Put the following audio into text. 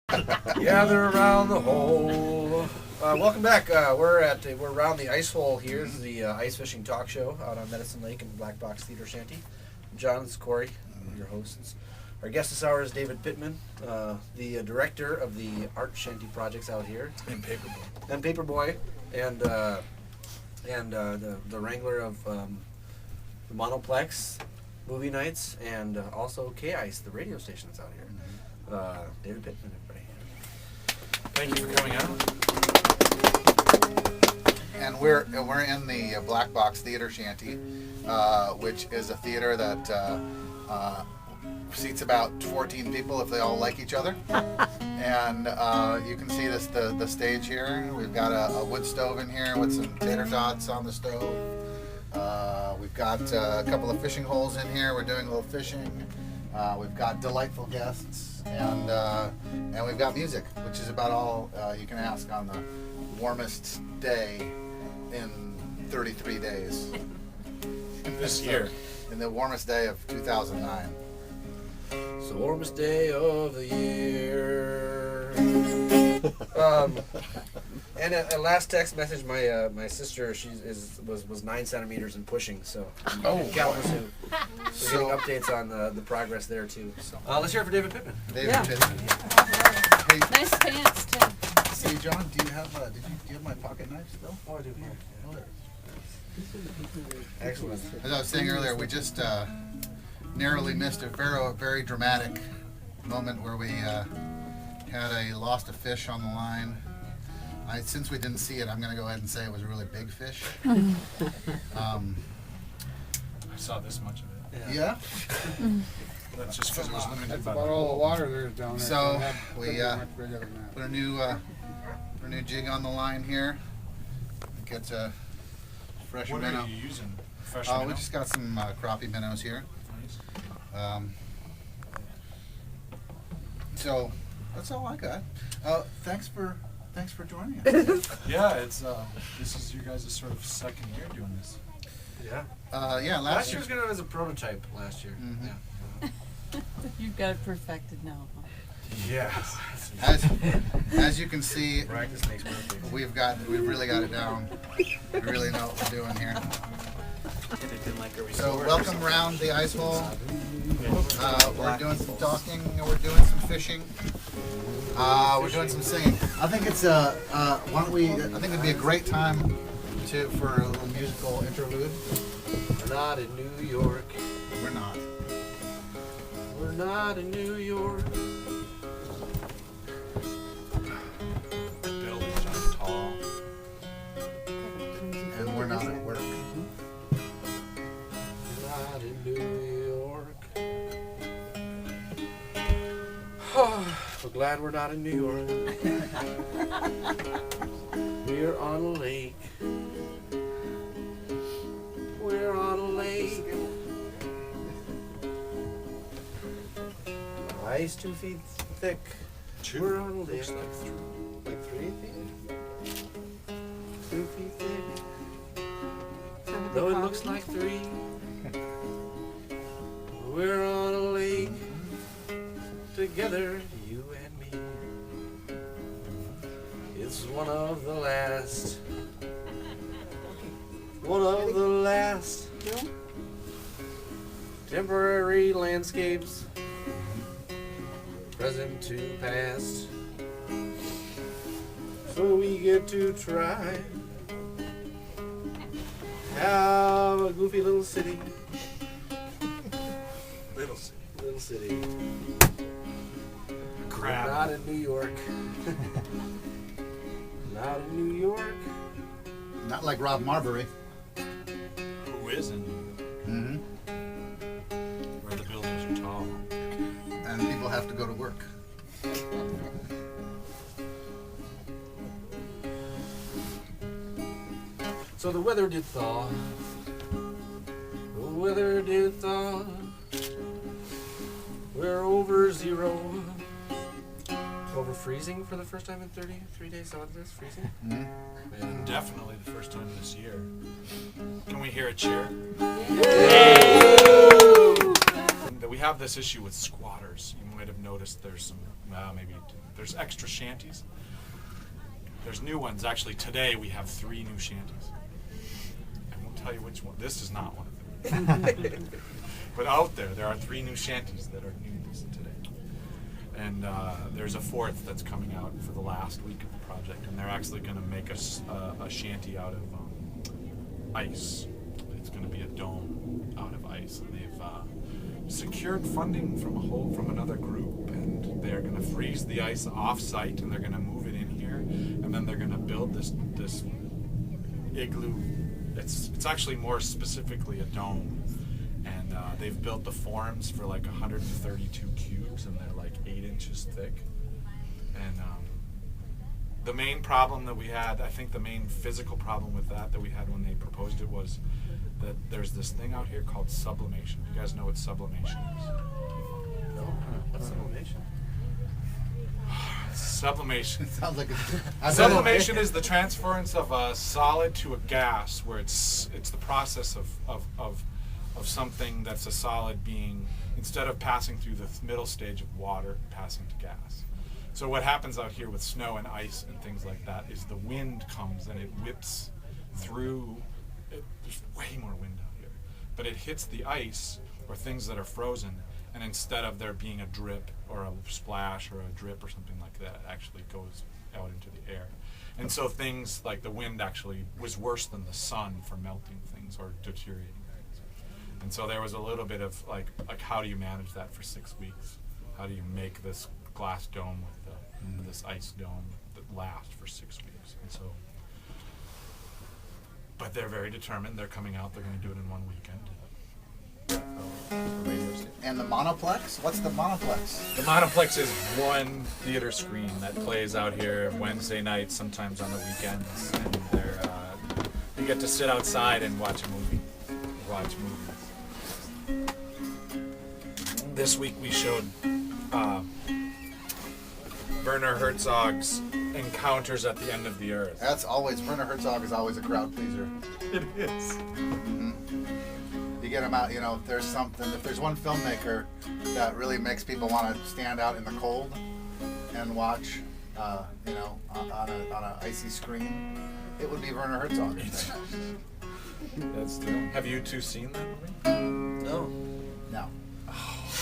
Gather around the hole. Welcome back. We're around the ice hole here. This is the ice fishing talk show out on Medicine Lake in Black Box Theater Shanty. John, this is Corrie, your hosts. Our guest this hour is David Pittman, the director of the Art Shanty Projects out here. And Paperboy. And Paperboy, and the wrangler of the Monoplex movie nights, and also K-Ice, the radio station that's out here. David Pittman, everybody. Thank you for coming out. And we're in the Black Box Theater Shanty, which is a theater that seats about 14 people if they all like each other. And you can see the stage here. We've got a wood stove in here with some tater tots on the stove. We've got a couple of fishing holes in here. We're doing a little fishing. We've got delightful guests, and we've got music, which is about all you can ask on the warmest day in 33 days. This year. In the warmest day of 2009. It's the warmest day of the year. And a last text message, my sister, was 9 centimeters and pushing, so Kalamazoo. We're getting updates on the progress there too. So let's hear it for David Pittman. David Pittman. Hey, Nice pants too. hey, John, do you have do you have my pocket knife still? Oh, I do. Excellent. As I was saying earlier, we just narrowly missed a very dramatic moment where we lost a fish on the line. Since we didn't see it, I'm going to go ahead and say it was a really big fish. I saw this much of it. Yeah. That's just because it was limited That's by about all the water there's down there. So It we couldn't be much bigger than that. put a new jig on the line here. Get fresh What minnow. are you using? Fresh We minnow? just got some crappie minnows here. Nice. So that's all I got. Thanks for joining us. Yeah, it's this is your guys' sort of second year doing this. Yeah. Yeah, Last year was good as a prototype. Last year. Mhm. Yeah. You've got it perfected now. Huh? Yeah. As you can see, Practice makes perfect. we've really got it down. We really know what we're doing here. So welcome around the ice hole. We're doing some talking, we're doing some fishing, we're doing some singing. I think it's I think it'd be a great time for a little musical interlude. We're not in New York. We're not. We're not in New York. The buildings are tall. And we're not at work. We're not in New York. We're glad we're not in New York. We're on a lake. We're on a lake. Ice 2 feet thick. We're on a lake. Like 3 feet. 2 feet thick. Though it looks like 3. We're on a lake. Together, you and me. It's one of the last temporary landscapes, present to past. So we get to try have a goofy little city. Little city. Crab. We're not in New York. Not in New York. Not like Rob Marbury. Who is in New York? Mm-hmm. Where the buildings are tall. And people have to go to work. So the weather did thaw. The weather did thaw. We're over 0. Over freezing for the first time in 33 days. So it's freezing. Mm-hmm. Man. Definitely the first time this year. Can we hear a cheer? Yay! We have this issue with squatters. You might have noticed there's some maybe there's extra shanties. There's new ones. Actually, today we have 3 new shanties. I won't tell you which one. This is not one of them. But out there are 3 new shanties that are new today. And there's a 4th that's coming out for the last week of the project. And they're actually going to make a shanty out of ice. It's going to be a dome out of ice. And they've secured funding from another group, and they're going to freeze the ice off-site, and they're going to move it in here, and then they're going to build this igloo. It's actually more specifically a dome, and they've built the forms for like 132 cubes, and they're like 8 inches thick. And the main problem that we had, I think the main physical problem with that we had when they proposed it was that there's this thing out here called sublimation. You guys know what sublimation is? No? What's sublimation? Sublimation. Sounds like Sublimation is the transference of a solid to a gas, where it's the process of something that's a solid being, instead of passing through the middle stage of water, passing to gas. So what happens out here with snow and ice and things like that is the wind comes and it whips through. There's way more wind out here, but it hits the ice or things that are frozen, and instead of there being a drip or a splash or a drip or something like that, it actually goes out into the air. And so things like the wind actually was worse than the sun for melting things or deteriorating things. And so there was a little bit of like how do you manage that for 6 weeks? How do you make this glass dome with this ice dome that lasts for 6 weeks? And so, but they're very determined. They're coming out. They're going to do it in 1 weekend. And the monoplex? What's the monoplex? The monoplex is one theater screen that plays out here Wednesday nights, sometimes on the weekends, and you get to sit outside and watch a movie. Watch movies. This week we showed Werner Herzog's Encounters at the End of the Earth. That's always, Werner Herzog is always a crowd pleaser. It is. You get them out, you know, if there's one filmmaker that really makes people want to stand out in the cold and watch, you know, on an icy screen, it would be Werner Herzog. Have you two seen that movie? No. No.